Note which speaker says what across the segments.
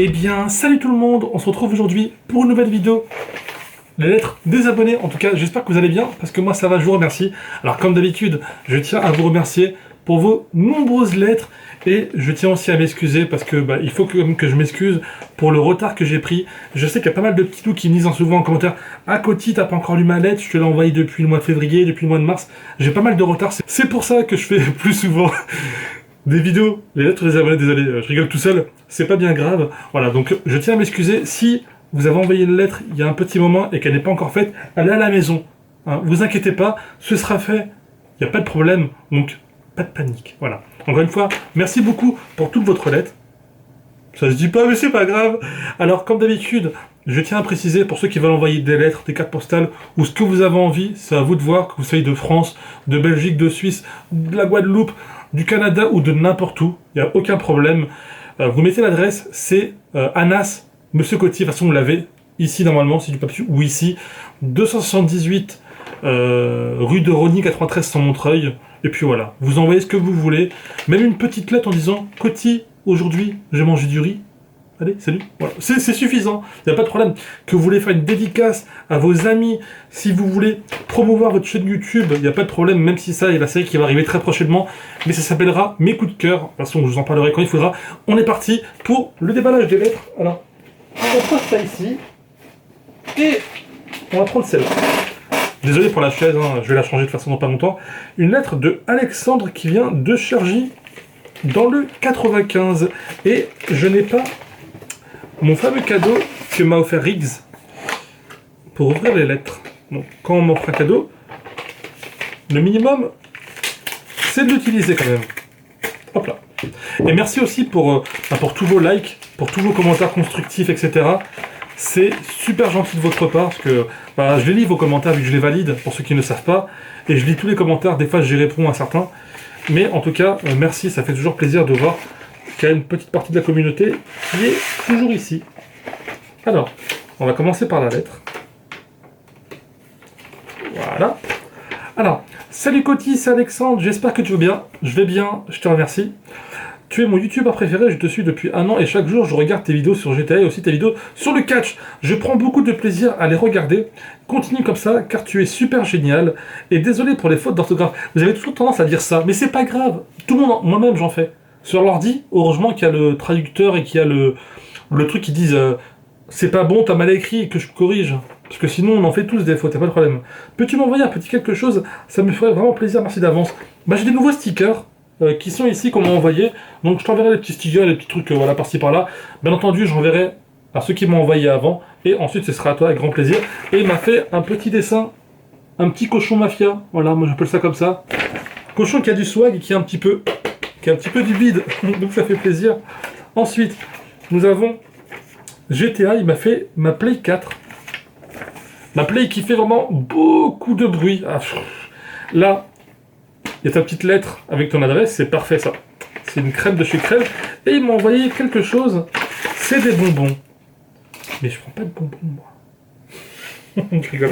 Speaker 1: Eh bien, salut tout le monde, on se retrouve aujourd'hui pour une nouvelle vidéo. Les lettres des abonnés, en tout cas, j'espère que vous allez bien, parce que moi ça va, je vous remercie. Alors comme d'habitude, je tiens à vous remercier pour vos nombreuses lettres, et je tiens aussi à m'excuser, parce que il faut que je m'excuse pour le retard que j'ai pris. Je sais qu'il y a pas mal de petits loups qui me disent souvent en commentaire « Ah Coty, t'as pas encore lu ma lettre, je te l'ai envoyée depuis le mois de février, depuis le mois de mars. » J'ai pas mal de retard, c'est pour ça que je fais plus souvent des vidéos, les lettres des abonnés, désolé, je rigole tout seul, c'est pas bien grave. Voilà, donc je tiens à m'excuser, si vous avez envoyé une lettre il y a un petit moment et qu'elle n'est pas encore faite, elle est à la maison. Hein, vous inquiétez pas, ce sera fait, il n'y a pas de problème, donc pas de panique. Voilà. Encore une fois, merci beaucoup pour toutes votre lettres. Ça se dit pas, mais c'est pas grave. Alors, comme d'habitude, je tiens à préciser, pour ceux qui veulent envoyer des lettres, des cartes postales, ou ce que vous avez envie, c'est à vous de voir, que vous soyez de France, de Belgique, de Suisse, de la Guadeloupe, du Canada ou de n'importe où, il n'y a aucun problème. Vous mettez l'adresse, c'est Anas, Monsieur Coty, de toute façon vous l'avez ici normalement, c'est du papier, ou ici, 278 rue de Rosny 93 sans Montreuil, et puis voilà, vous envoyez ce que vous voulez, même une petite lettre en disant « Coty, aujourd'hui, j'ai mangé du riz ». Allez, salut. Voilà. C'est suffisant, il n'y a pas de problème. Que vous voulez faire une dédicace à vos amis, si vous voulez promouvoir votre chaîne YouTube, il n'y a pas de problème, même si ça, il y a la série qui va arriver très prochainement, mais ça s'appellera Mes coups de cœur. De toute façon, je vous en parlerai quand il faudra. On est parti pour le déballage des lettres. Alors, on pose ça ici, et on va prendre celle-là. Désolé pour la chaise, hein, je vais la changer de façon dans pas longtemps. Une lettre de Alexandre qui vient de Cergy, dans le 95, et je n'ai pas mon fameux cadeau que m'a offert Riggs pour ouvrir les lettres. Donc, quand on m'offre un cadeau, le minimum, c'est de l'utiliser quand même. Hop là. Et merci aussi pour tous vos likes, pour tous vos commentaires constructifs, etc. C'est super gentil de votre part, parce que je les lis vos commentaires vu que je les valide, pour ceux qui ne savent pas, et je lis tous les commentaires, des fois j'y réponds à certains. Mais en tout cas, merci, ça fait toujours plaisir de voir qu'il y a une petite partie de la communauté qui est toujours ici. Alors, on va commencer par la lettre. Voilà. Alors, salut Coty, c'est Alexandre, j'espère que tu vas bien. Je vais bien, je te remercie. Tu es mon youtubeur préféré, je te suis depuis 1 an et chaque jour je regarde tes vidéos sur GTA et aussi tes vidéos sur le catch. Je prends beaucoup de plaisir à les regarder. Continue comme ça car tu es super génial. Et désolé pour les fautes d'orthographe. Vous avez toujours tendance à dire ça, mais c'est pas grave. Tout le monde, moi-même j'en fais. Sur l'ordi, heureusement qu'il y a le traducteur et qu'il y a le truc qui disent c'est pas bon, t'as mal écrit et que je corrige. Parce que sinon on en fait tous des fautes, y'a pas de problème. Peux-tu m'envoyer un petit quelque chose? Ça me ferait vraiment plaisir, merci d'avance. J'ai des nouveaux stickers qui sont ici qu'on m'a envoyé. Donc je t'enverrai les petits stickers, les petits trucs voilà par-ci par-là. Bien entendu, j'enverrai à ceux qui m'ont envoyé avant. Et ensuite ce sera à toi avec grand plaisir. Et il m'a fait un petit dessin, un petit cochon mafia. Voilà, moi j'appelle ça comme ça. Cochon qui a du swag et qui a un petit peu du bide. Donc ça fait plaisir. Ensuite, nous avons GTA, il m'a fait ma Play 4. Ma Play qui fait vraiment beaucoup de bruit. Là, il y a ta petite lettre avec ton adresse, c'est parfait ça. C'est une crème de chez Crème. Et il m'a envoyé quelque chose, c'est des bonbons. Mais je prends pas de bonbons moi. Je rigole.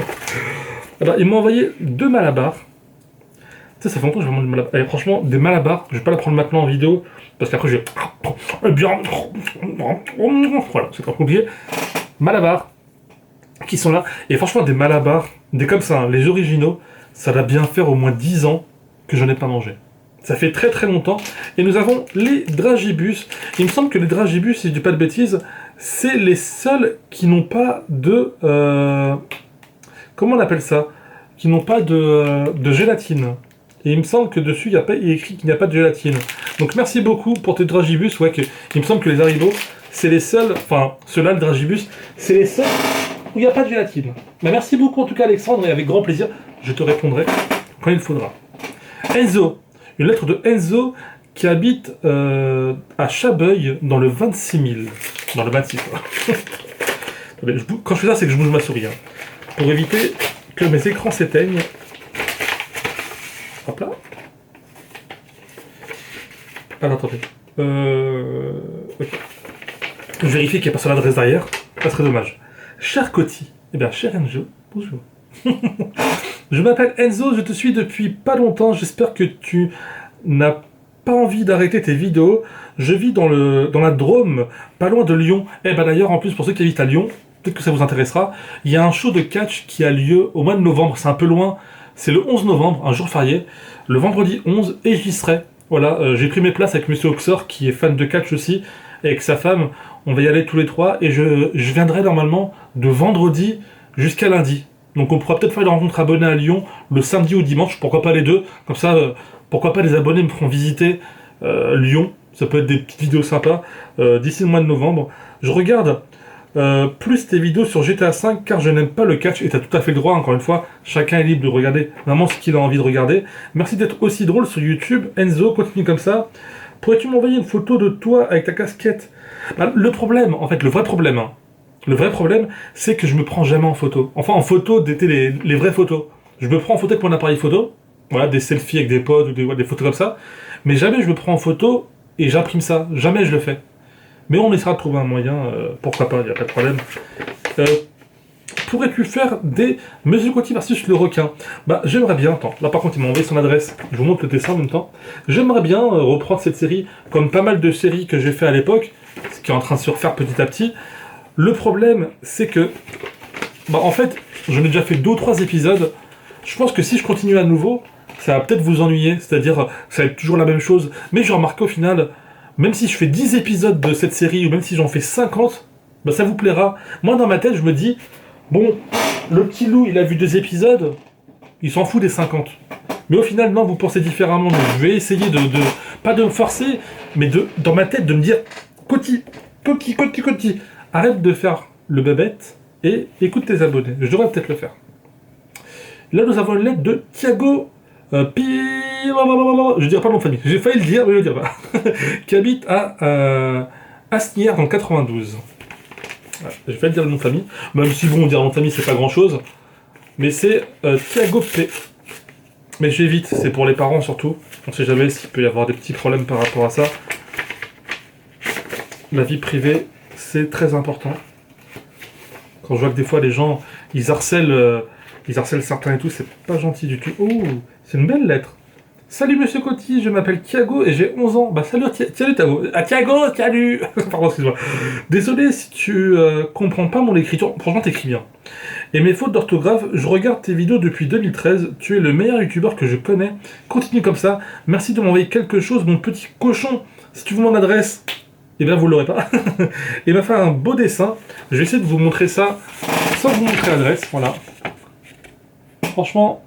Speaker 1: Alors, il m'a envoyé 2 malabars. Tu sais, ça fait longtemps que je mange des malabars. Et franchement, des malabars, je vais pas la prendre maintenant en vidéo, parce qu'après je vais... Voilà, c'est trop compliqué. Malabars, qui sont là. Et franchement, des malabars, des comme ça, hein, les originaux, ça va bien faire au moins 10 ans que je n'ai pas mangé. Ça fait très très longtemps. Et nous avons les dragibus. Il me semble que les dragibus, si je dis pas de bêtises, c'est les seuls qui n'ont pas de... comment on appelle ça? Qui n'ont pas de gélatine. Et il me semble que dessus, il est écrit qu'il n'y a pas de gélatine. Donc merci beaucoup pour tes dragibus. Ouais, il me semble que les Haribo, c'est les seuls... Enfin, ceux-là, le dragibus, c'est les seuls où il n'y a pas de gélatine. Merci beaucoup en tout cas Alexandre, et avec grand plaisir, je te répondrai quand il faudra. Enzo. Une lettre de Enzo qui habite à Chabeuil dans le 26 000. Dans le 26, quoi. Quand je fais ça, c'est que je bouge ma souris. Hein, pour éviter que mes écrans s'éteignent. Hop là. Alors attendez. Ok. Je vérifie qu'il n'y a pas sur l'adresse derrière. Ça serait dommage. Cher Coty. Eh bien, cher Enzo, bonjour. Je m'appelle Enzo, je te suis depuis pas longtemps. J'espère que tu n'as pas envie d'arrêter tes vidéos. Je vis dans la Drôme, pas loin de Lyon. Eh ben d'ailleurs, en plus, pour ceux qui habitent à Lyon, peut-être que ça vous intéressera, il y a un show de catch qui a lieu au mois de novembre. C'est un peu loin. C'est le 11 novembre, un jour férié. Le vendredi 11, et j'y serai. Voilà, j'ai pris mes places avec Monsieur Oxor, qui est fan de catch aussi, et avec sa femme. On va y aller tous les trois, et je viendrai normalement de vendredi jusqu'à lundi. Donc on pourra peut-être faire une rencontre abonnée à Lyon le samedi ou dimanche, pourquoi pas les deux. Comme ça, pourquoi pas les abonnés me feront visiter Lyon. Ça peut être des petites vidéos sympas d'ici le mois de novembre. Je regarde plus tes vidéos sur GTA V car je n'aime pas le catch et t'as tout à fait le droit, encore une fois, chacun est libre de regarder vraiment ce qu'il a envie de regarder. Merci d'être aussi drôle sur YouTube. Enzo, continue comme ça. Pourrais-tu m'envoyer une photo de toi avec ta casquette? Le problème, en fait, le vrai problème, c'est que je me prends jamais en photo. Enfin, en photo, d'été les vraies photos. Je me prends en photo avec mon appareil photo, voilà, des selfies avec des potes ou des photos comme ça, mais jamais je me prends en photo et j'imprime ça. Jamais je le fais. Mais on essaiera de trouver un moyen, pourquoi pas, il n'y a pas de problème. Pourrais-tu faire des Monsieur Coty versus le requin? J'aimerais bien, attends, là par contre il m'a envoyé son adresse, je vous montre le dessin en même temps. J'aimerais bien reprendre cette série, comme pas mal de séries que j'ai fait à l'époque, ce qui est en train de se refaire petit à petit. Le problème, c'est que, en fait, j'en ai déjà fait 2 ou 3 épisodes. Je pense que si je continue à nouveau, ça va peut-être vous ennuyer, c'est-à-dire, ça va être toujours la même chose. Mais j'ai remarqué au final, même si je fais 10 épisodes de cette série, ou même si j'en fais 50, ça vous plaira. Moi, dans ma tête, je me dis, bon, le petit loup, il a vu 2 épisodes, il s'en fout des 50. Mais au final, non, vous pensez différemment. Donc, je vais essayer pas de me forcer, mais dans ma tête, de me dire, Coty, arrête de faire le bébête et écoute tes abonnés. Je devrais peut-être le faire. Là, nous avons une lettre de Thiago je dirais pas le nom de famille. J'ai failli le dire, mais je le dirai pas. Qui habite à Asnières dans le 92. Voilà, j'ai failli dire le nom de famille. Même si bon, dire le nom de famille, c'est pas grand-chose. Mais c'est Thiago P. Mais j'évite, c'est pour les parents surtout. On sait jamais s'il peut y avoir des petits problèmes par rapport à ça. La vie privée, c'est très important. Quand je vois que des fois les gens, ils harcèlent certains et tout, c'est pas gentil du tout. Oh, c'est une belle lettre. Salut Monsieur Coty, je m'appelle Thiago et j'ai 11 ans. Salut Thiago. Ah Thiago, salut. Pardon, excuse-moi. Désolé si tu comprends pas mon écriture. Franchement, t'écris bien. Et mes fautes d'orthographe, je regarde tes vidéos depuis 2013. Tu es le meilleur youtubeur que je connais. Continue comme ça. Merci de m'envoyer quelque chose, mon petit cochon. Si tu veux mon adresse, et bien vous l'aurez pas. Il m'a fait un beau dessin. Je vais essayer de vous montrer ça sans vous montrer l'adresse. Voilà. Franchement,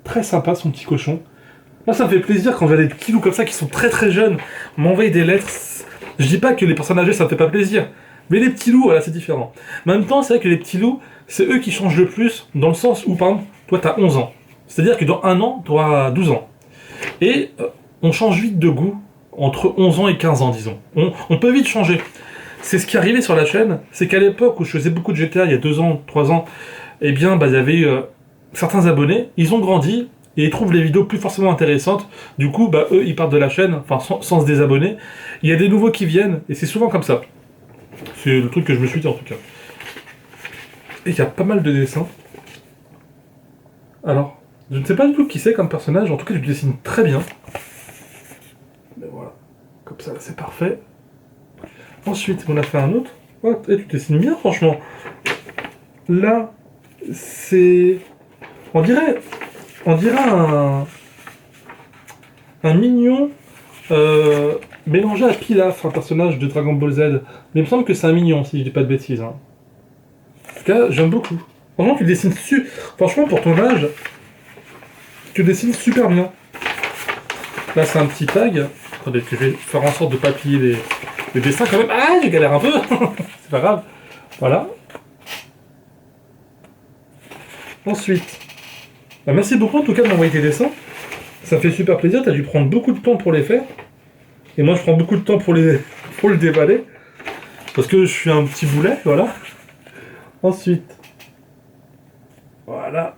Speaker 1: très sympa son petit cochon. Moi ça me fait plaisir quand j'ai des petits loups comme ça qui sont très très jeunes m'envoyer des lettres. Je dis pas que les personnes âgées ça me fait pas plaisir. Mais les petits loups, voilà, c'est différent. Mais en même temps, c'est vrai que les petits loups, c'est eux qui changent le plus, dans le sens où, par exemple, toi t'as 11 ans. C'est-à-dire que dans 1 an, tu auras 12 ans. Et on change vite de goût. Entre 11 ans et 15 ans, disons. On peut vite changer. C'est ce qui arrivait sur la chaîne, c'est qu'à l'époque où je faisais beaucoup de GTA, il y a 2 ans, 3 ans, eh bien, il y avait certains abonnés, ils ont grandi, et ils trouvent les vidéos plus forcément intéressantes. Du coup, eux, ils partent de la chaîne, enfin, sans se désabonner. Il y a des nouveaux qui viennent, et c'est souvent comme ça. C'est le truc que je me suis dit, en tout cas. Et il y a pas mal de dessins. Alors, je ne sais pas du tout qui c'est comme personnage, en tout cas, je le dessine très bien. Mais voilà, comme ça, c'est parfait. Ensuite, on a fait un autre. Oh, tu dessines bien, franchement. Là, c'est... On dirait un mignon mélangé à Pilaf, un personnage de Dragon Ball Z. Mais il me semble que c'est un mignon, si je dis pas de bêtises. Hein. En tout cas, j'aime beaucoup. Franchement, tu dessines franchement, pour ton âge, tu dessines super bien. Là, c'est un petit tag. Attendez, que je vais faire en sorte de pas plier les dessins quand même. Ah, je galère un peu. C'est pas grave. Voilà. Ensuite, merci beaucoup en tout cas de m'envoyer tes dessins. Ça fait super plaisir. T'as dû prendre beaucoup de temps pour les faire. Et moi, je prends beaucoup de temps pour le déballer. Parce que je suis un petit boulet, voilà. Ensuite, voilà.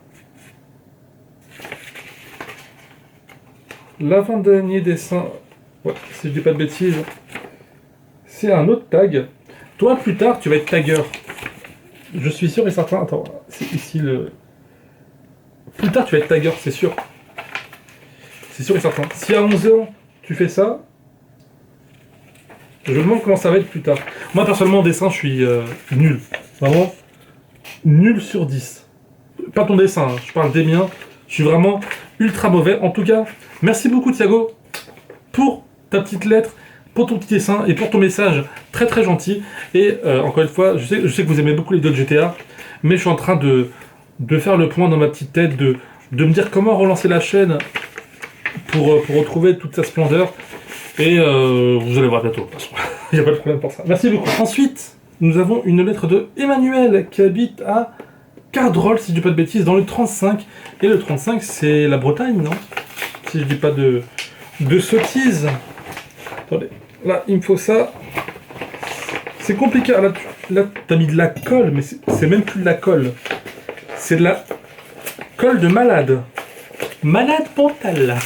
Speaker 1: L'avant-dernier dessin, ouais, si je dis pas de bêtises, c'est un autre tag. Toi, plus tard, tu vas être tagueur. Je suis sûr et certain. Attends, c'est ici le... Plus tard, tu vas être tagueur, c'est sûr. C'est sûr et certain. Si à 11 ans, tu fais ça. Je me demande comment ça va être plus tard. Moi, personnellement, en dessin, je suis nul. Vraiment, nul sur 10. Pas ton dessin, hein, je parle des miens. Je suis vraiment ultra mauvais. En tout cas, merci beaucoup, Thiago, pour ta petite lettre, pour ton petit dessin et pour ton message très très gentil. Et encore une fois, je sais que vous aimez beaucoup les deux GTA, mais je suis en train de faire le point dans ma petite tête, de me dire comment relancer la chaîne pour retrouver toute sa splendeur. Et vous allez voir bientôt, de toute façon. Il n'y a pas de problème pour ça. Merci beaucoup. Ensuite, nous avons une lettre de Emmanuel qui habite à Cardrolles, si je dis pas de bêtises, dans le 35. Et le 35, c'est la Bretagne, non? Si je dis pas de sottises. Attendez, là, il me faut ça. C'est compliqué. Ah, là, t'as mis de la colle, mais c'est même plus de la colle. C'est de la colle de malade. Malade mentale.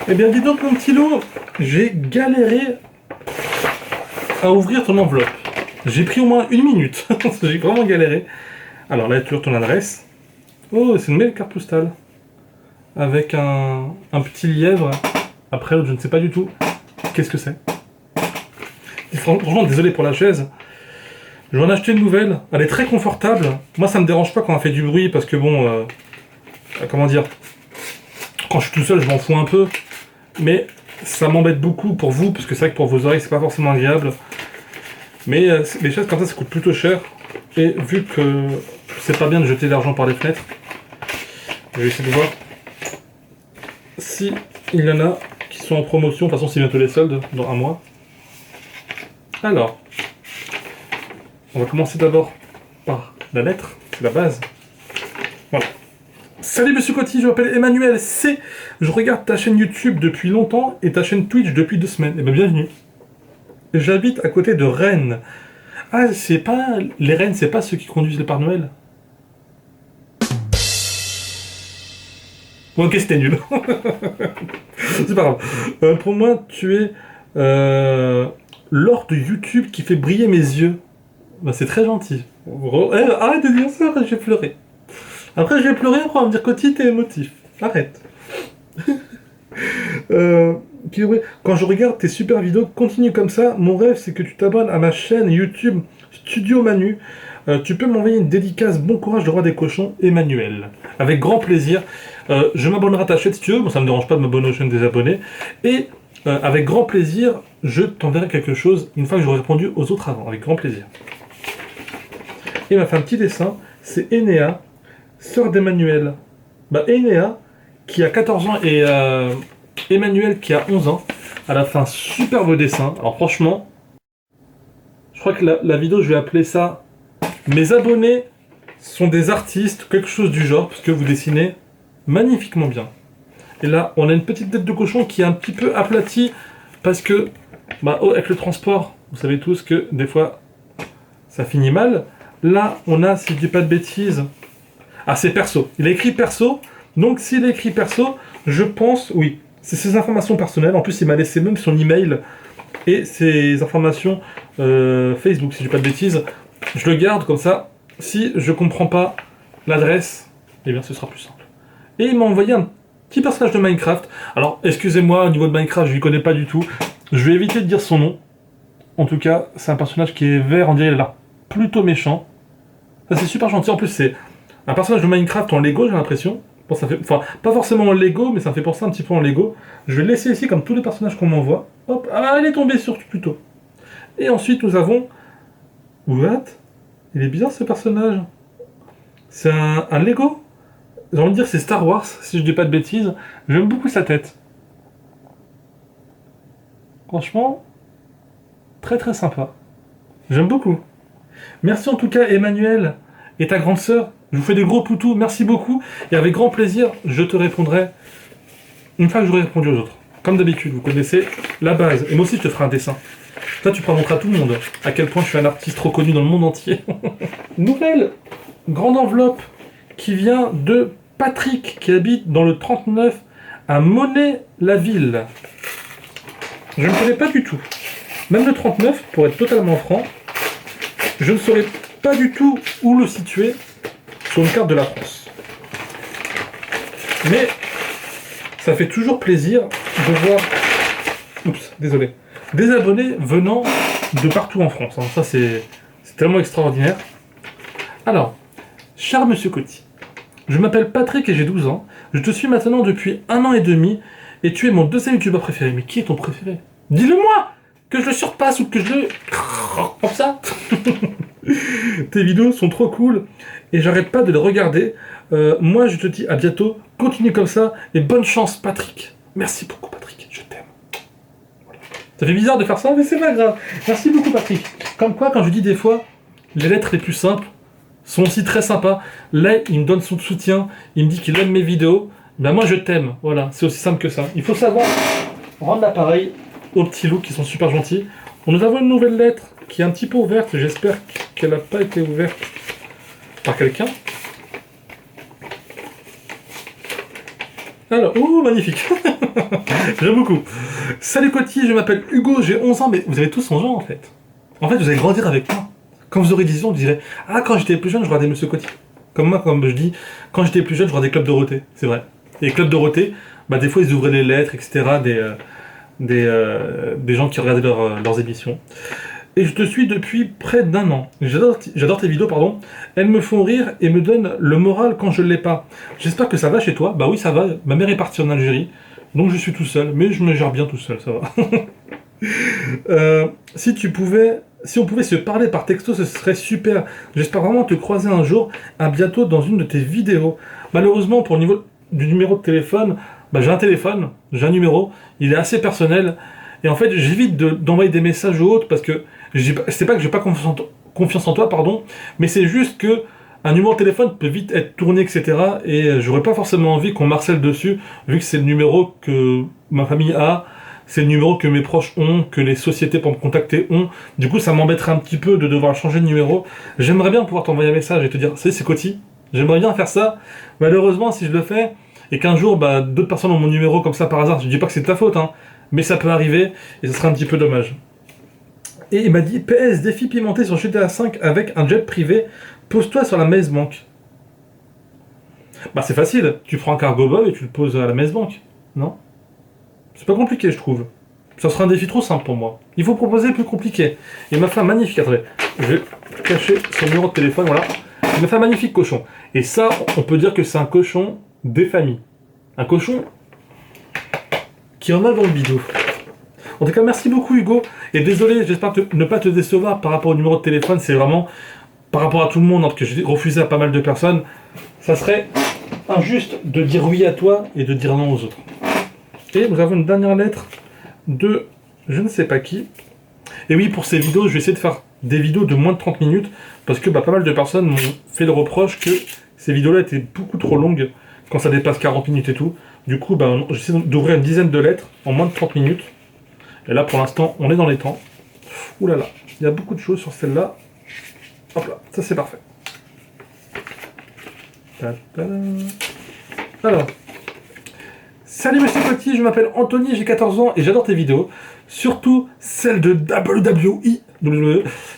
Speaker 1: Eh bien, dis donc, mon petit loup, j'ai galéré à ouvrir ton enveloppe. J'ai pris au moins 1 minute. J'ai vraiment galéré. Alors là, toujours ton adresse. Oh, c'est une belle carte postale. Avec un petit lièvre. Après, je ne sais pas du tout. Qu'est-ce que c'est? Franchement, désolé pour la chaise. Je vais en acheter une nouvelle. Elle est très confortable. Moi, ça me dérange pas quand elle fait du bruit parce que bon... comment dire? Quand je suis tout seul, je m'en fous un peu. Mais ça m'embête beaucoup pour vous, parce que c'est vrai que pour vos oreilles, c'est pas forcément agréable. Mais les chaises comme ça coûte plutôt cher. Et vu que c'est pas bien de jeter de l'argent par les fenêtres, je vais essayer de voir si il y en a qui sont en promotion. De toute façon, c'est bientôt les soldes, dans un mois. Alors, on va commencer d'abord par la lettre, c'est la base. Voilà. Salut Monsieur Coty, je m'appelle Emmanuel C. Je regarde ta chaîne YouTube depuis longtemps et ta chaîne Twitch depuis 2 semaines. Eh bien, bienvenue. J'habite à côté de Rennes. Ah, c'est pas... Les Rennes, c'est pas ceux qui conduisent le Père Noël? Bon, ok, c'était nul. C'est pas grave. Pour moi, tu es l'or de YouTube qui fait briller mes yeux. Bah, c'est très gentil. Arrête de dire ça, après je vais pleurer. Après je vais pleurer, après on va me dire Coty, t'es émotif. Arrête. Quand je regarde tes super vidéos, continue comme ça. Mon rêve, c'est que tu t'abonnes à ma chaîne YouTube Studio Manu. Tu peux m'envoyer une dédicace. Bon courage, le roi des cochons, Emmanuel. Avec grand plaisir. Je m'abonnerai à ta chaîne si tu veux. Bon, ça me dérange pas de m'abonner aux chaînes des abonnés. Et avec grand plaisir, je t'enverrai quelque chose une fois que j'aurai répondu aux autres avant. Avec grand plaisir. Il m'a fait un petit dessin. C'est Enea, sœur d'Emmanuel. Bah, Enea, qui a 14 ans, et Emmanuel, qui a 11 ans. Elle a fait un super beau dessin. Alors franchement, je crois que la vidéo, je vais appeler ça « Mes abonnés sont des artistes », quelque chose du genre, parce que vous dessinez magnifiquement bien. Et là, on a une petite tête de cochon qui est un petit peu aplatie, parce que, bah, avec le transport, vous savez tous que des fois, ça finit mal. Là, on a, si je dis pas de bêtises... Ah, c'est perso. Il a écrit perso. Donc, s'il a écrit perso, je pense... Oui, c'est ses informations personnelles. En plus, il m'a laissé même son email et ses informations Facebook, si je dis pas de bêtises. Je le garde comme ça. Si je comprends pas l'adresse, eh bien, ce sera plus simple. Et il m'a envoyé un petit personnage de Minecraft. Alors, excusez-moi, au niveau de Minecraft, je ne connais pas du tout. Je vais éviter de dire son nom. En tout cas, c'est un personnage qui est vert. On dirait qu'il a l'air plutôt méchant. Ça, c'est super gentil. En plus, c'est un personnage de Minecraft en Lego, j'ai l'impression. Bon, ça fait, enfin, pas forcément en Lego, mais ça me fait penser un petit peu en Lego. Je vais le laisser ici, comme tous les personnages qu'on m'envoie. Hop, ah, elle est tombée sur plutôt. Et ensuite, nous avons... What? Il est bizarre, ce personnage. C'est un Lego? J'ai envie de dire que c'est Star Wars, si je dis pas de bêtises. J'aime beaucoup sa tête. Franchement, très très sympa. J'aime beaucoup. Merci en tout cas, Emmanuel et ta grande sœur. Je vous fais des gros poutous, merci beaucoup. Et avec grand plaisir, je te répondrai une fois que j'aurai répondu aux autres. Comme d'habitude, vous connaissez la base. Et moi aussi, je te ferai un dessin. Toi, tu pourras montrer à tout le monde à quel point je suis un artiste reconnu dans le monde entier. Nouvelle grande enveloppe qui vient de Patrick, qui habite dans le 39 à Monet-la-Ville. Je ne connais pas du tout. Même le 39, pour être totalement franc, je ne saurais pas du tout où le situer sur une carte de la France. Mais ça fait toujours plaisir de voir, des abonnés venant de partout en France. Hein. Ça, c'est tellement extraordinaire. Alors, cher Monsieur Coty, je m'appelle Patrick et j'ai 12 ans. Je te suis maintenant depuis 1 an et demi et tu es mon deuxième youtubeur préféré. Mais qui est ton préféré? Dis-le-moi! Que je le surpasse ou que je le... Comme ça. Tes vidéos sont trop cool et j'arrête pas de les regarder. Moi, je te dis à bientôt. Continue comme ça et bonne chance, Patrick. Merci beaucoup, Patrick. Je t'aime. Voilà. Ça fait bizarre de faire ça, mais c'est pas grave. Merci beaucoup, Patrick. Comme quoi, quand je dis des fois, les lettres les plus simples sont aussi très sympas. Là, il me donne son soutien. Il me dit qu'il aime mes vidéos. Ben moi, je t'aime. Voilà, c'est aussi simple que ça. Il faut savoir rendre l'appareil aux petits loups qui sont super gentils. Nous avons une nouvelle lettre qui est un petit peu ouverte. J'espère qu'elle n'a pas été ouverte par quelqu'un. Alors, oh, magnifique. J'aime beaucoup. Salut Coty, je m'appelle Hugo, j'ai 11 ans, mais vous avez tous 11 ans en fait. En fait, vous allez grandir avec moi. Quand vous aurez 10 ans, vous direz « Ah, quand j'étais plus jeune, je regardais Monsieur Coty. » Comme moi, comme je dis, quand j'étais plus jeune, je regardais Club Dorothée. C'est vrai. Et Club Dorothée, bah, des fois, ils ouvraient les lettres, etc. Des gens qui regardaient leurs émissions. Et je te suis depuis près d'1 an. J'adore tes vidéos, pardon. Elles me font rire et me donnent le moral quand je ne l'ai pas. J'espère que ça va chez toi. Bah oui, ça va. Ma mère est partie en Algérie, donc je suis tout seul. Mais je me gère bien tout seul, ça va. Si on pouvait se parler par texto, ce serait super. J'espère vraiment te croiser un jour. À bientôt dans une de tes vidéos. Malheureusement, pour le niveau du numéro de téléphone, bah, j'ai un téléphone, j'ai un numéro. Il est assez personnel. Et en fait, j'évite d'envoyer des messages ou autres parce que c'est pas que j'ai pas confiance en toi, pardon, mais c'est juste que un numéro de téléphone peut vite être tourné, etc. Et j'aurais pas forcément envie qu'on m'harcèle dessus, vu que c'est le numéro que ma famille a, c'est le numéro que mes proches ont, que les sociétés pour me contacter ont. Du coup, ça m'embêterait un petit peu de devoir changer de numéro. J'aimerais bien pouvoir t'envoyer un message et te dire, c'est Coty. J'aimerais bien faire ça. Malheureusement, si je le fais, et qu'un jour, bah, d'autres personnes ont mon numéro comme ça par hasard, je dis pas que c'est de ta faute, hein, mais ça peut arriver, et ce serait un petit peu dommage. Et il m'a dit, PS, défi pimenté sur GTA 5 avec un jet privé, pose-toi sur la Maze Bank. Bah c'est facile, tu prends un cargo bob et tu le poses à la Maze Bank, non? C'est pas compliqué, je trouve. Ça sera un défi trop simple pour moi. Il faut proposer plus compliqué. Il m'a fait un magnifique... Attendez, je vais cacher son numéro de téléphone, voilà. Il m'a fait un magnifique cochon. Et ça, on peut dire que c'est un cochon des familles. Un cochon qui en a dans le bidou. En tout cas, merci beaucoup Hugo. Et désolé, j'espère ne pas te décevoir par rapport au numéro de téléphone. C'est vraiment par rapport à tout le monde, hein, parce que j'ai refusé à pas mal de personnes. Ça serait injuste de dire oui à toi et de dire non aux autres. Et nous avons une dernière lettre de je ne sais pas qui. Et oui, pour ces vidéos, je vais essayer de faire des vidéos de moins de 30 minutes, parce que pas mal de personnes m'ont fait le reproche que ces vidéos-là étaient beaucoup trop longues, quand ça dépasse 40 minutes et tout. Du coup, j'essaie d'ouvrir une dizaine de lettres en moins de 30 minutes. Et là, pour l'instant, on est dans les temps. Ouh là là, il y a beaucoup de choses sur celle-là. Hop là, ça c'est parfait. Alors, salut Monsieur Coty, je m'appelle Anthony, j'ai 14 ans et j'adore tes vidéos. Surtout celles de WWE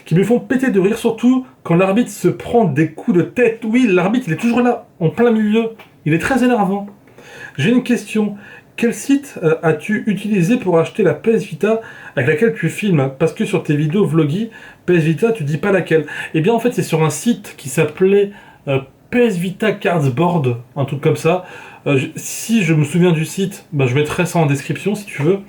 Speaker 1: qui me font péter de rire, surtout quand l'arbitre se prend des coups de tête. Oui, l'arbitre, il est toujours là, en plein milieu. Il est très énervant. J'ai une question. Quel site as-tu utilisé pour acheter la PS Vita avec laquelle tu filmes? Parce que sur tes vidéos vloggy, PS Vita, tu dis pas laquelle. Eh bien, en fait, c'est sur un site qui s'appelait PS Vita Cards Board, un truc comme ça. Si je me souviens du site, bah, je mettrai ça en description si tu veux.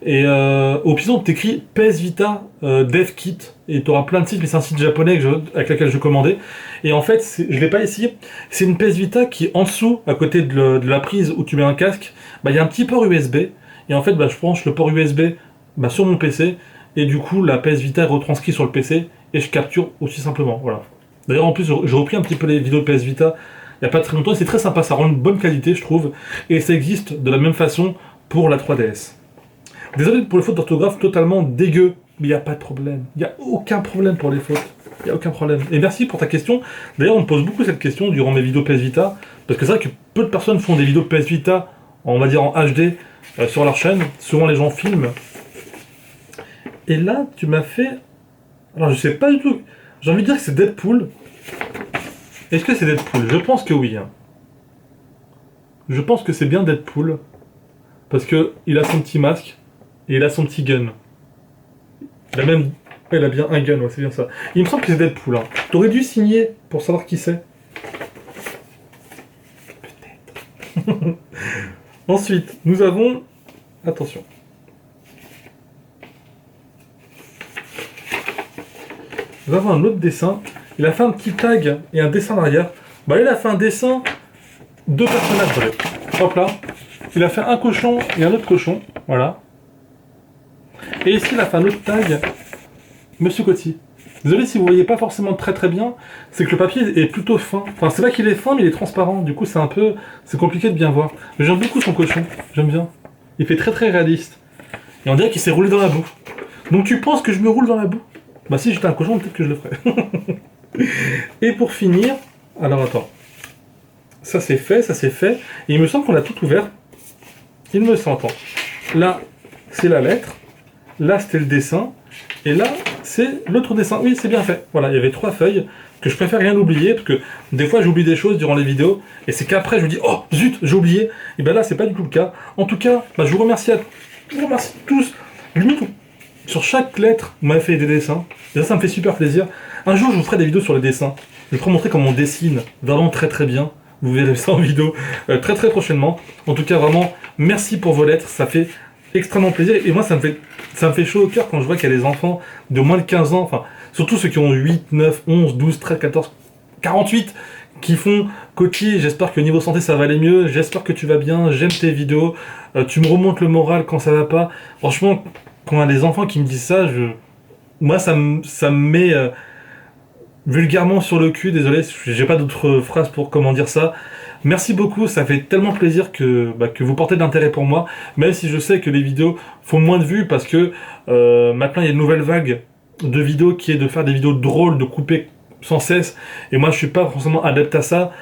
Speaker 1: Et au pison, tu écris PS Vita Dev Kit et tu auras plein de sites, mais c'est un site japonais avec lequel je commandais. Et en fait, je l'ai pas ici. C'est une PS Vita qui, en dessous, à côté de la prise où tu mets un casque, bah, y a un petit port USB. Et en fait, bah, je branche le port USB sur mon PC. Et du coup, la PS Vita est retranscrite sur le PC et je capture aussi simplement. Voilà. D'ailleurs, en plus, j'ai repris un petit peu les vidéos de PS Vita il n'y a pas très longtemps. Et c'est très sympa, ça rend une bonne qualité, je trouve. Et ça existe de la même façon pour la 3DS. Désolé pour les fautes d'orthographe totalement dégueu, mais il n'y a pas de problème. Il n'y a aucun problème pour les fautes. Il n'y a aucun problème. Et merci pour ta question. D'ailleurs, on me pose beaucoup cette question durant mes vidéos PS Vita, parce que c'est vrai que peu de personnes font des vidéos PS Vita, on va dire en HD, sur leur chaîne. Souvent les gens filment. Et là, tu m'as fait... Alors, je sais pas du tout. J'ai envie de dire que c'est Deadpool. Est-ce que c'est Deadpool? Je pense que oui. Hein. Je pense que c'est bien Deadpool. Parce que il a son petit masque. Et il a son petit gun. Il a même... Il a bien un gun, ouais, c'est bien ça. Il me semble que c'est Deadpool. Hein. T'aurais dû signer pour savoir qui c'est. Peut-être. Ensuite, nous avons... Attention. Nous avons un autre dessin. Il a fait un petit tag et un dessin derrière. Bah là, il a fait un dessin de personnages. Allez. Hop là. Il a fait un cochon et un autre cochon. Voilà. Et ici, il a fait un autre tag. Monsieur Coty. Désolé si vous voyez pas forcément très très bien. C'est que le papier est plutôt fin. Enfin, c'est pas qu'il est fin, mais il est transparent. Du coup, c'est un peu... C'est compliqué de bien voir. Mais j'aime beaucoup son cochon. J'aime bien. Il fait très très réaliste. Et on dirait qu'il s'est roulé dans la boue. Donc tu penses que je me roule dans la boue? Bah si j'étais un cochon, peut-être que je le ferais. Et pour finir... Alors attends. Ça c'est fait, ça c'est fait. Et il me semble qu'on a tout ouvert. Il me semble. Attends. Là, c'est la lettre. Là, c'était le dessin. Et là, c'est l'autre dessin. Oui, c'est bien fait. Voilà, il y avait 3 feuilles que je préfère rien oublier parce que des fois, j'oublie des choses durant les vidéos et c'est qu'après, je me dis « Oh, zut, j'ai oublié !» Et bien là, c'est pas du tout le cas. En tout cas, bah, je vous remercie tous. Limite, sur chaque lettre, vous m'avez fait des dessins. Et ça me fait super plaisir. Un jour, je vous ferai des vidéos sur les dessins. Je vais vous montrer comment on dessine vraiment très très bien. Vous verrez ça en vidéo très très prochainement. En tout cas, vraiment, merci pour vos lettres. Ça fait extrêmement plaisir. Et moi, ça me fait chaud au cœur quand je vois qu'il y a des enfants de moins de 15 ans, enfin, surtout ceux qui ont 8, 9, 11, 12, 13, 14, 48, qui font « Coty, j'espère que niveau santé ça va aller mieux, j'espère que tu vas bien, j'aime tes vidéos, tu me remontes le moral quand ça va pas. » Franchement, quand on a des enfants qui me disent ça, moi ça me met vulgairement sur le cul, désolé, j'ai pas d'autres phrases pour comment dire ça. Merci beaucoup, ça fait tellement plaisir que vous portez de l'intérêt pour moi, même si je sais que les vidéos font moins de vues parce que maintenant il y a une nouvelle vague de vidéos qui est de faire des vidéos drôles, de couper sans cesse, et moi je suis pas forcément adepte à ça,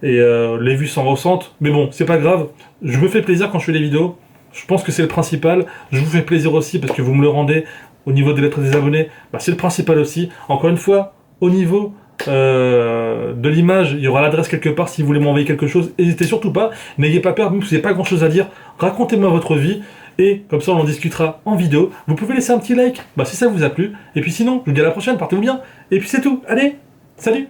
Speaker 1: et les vues s'en ressentent, mais bon, c'est pas grave, je me fais plaisir quand je fais les vidéos, je pense que c'est le principal, je vous fais plaisir aussi parce que vous me le rendez au niveau des lettres des abonnés, c'est le principal aussi, encore une fois, au niveau de l'image, il y aura l'adresse quelque part si vous voulez m'envoyer quelque chose, n'hésitez surtout pas, n'ayez pas peur, même si vous n'avez pas grand chose à dire, racontez-moi votre vie, et comme ça on en discutera en vidéo. Vous pouvez laisser un petit like si ça vous a plu, et puis sinon, je vous dis à la prochaine, portez-vous bien, et puis c'est tout, allez, salut!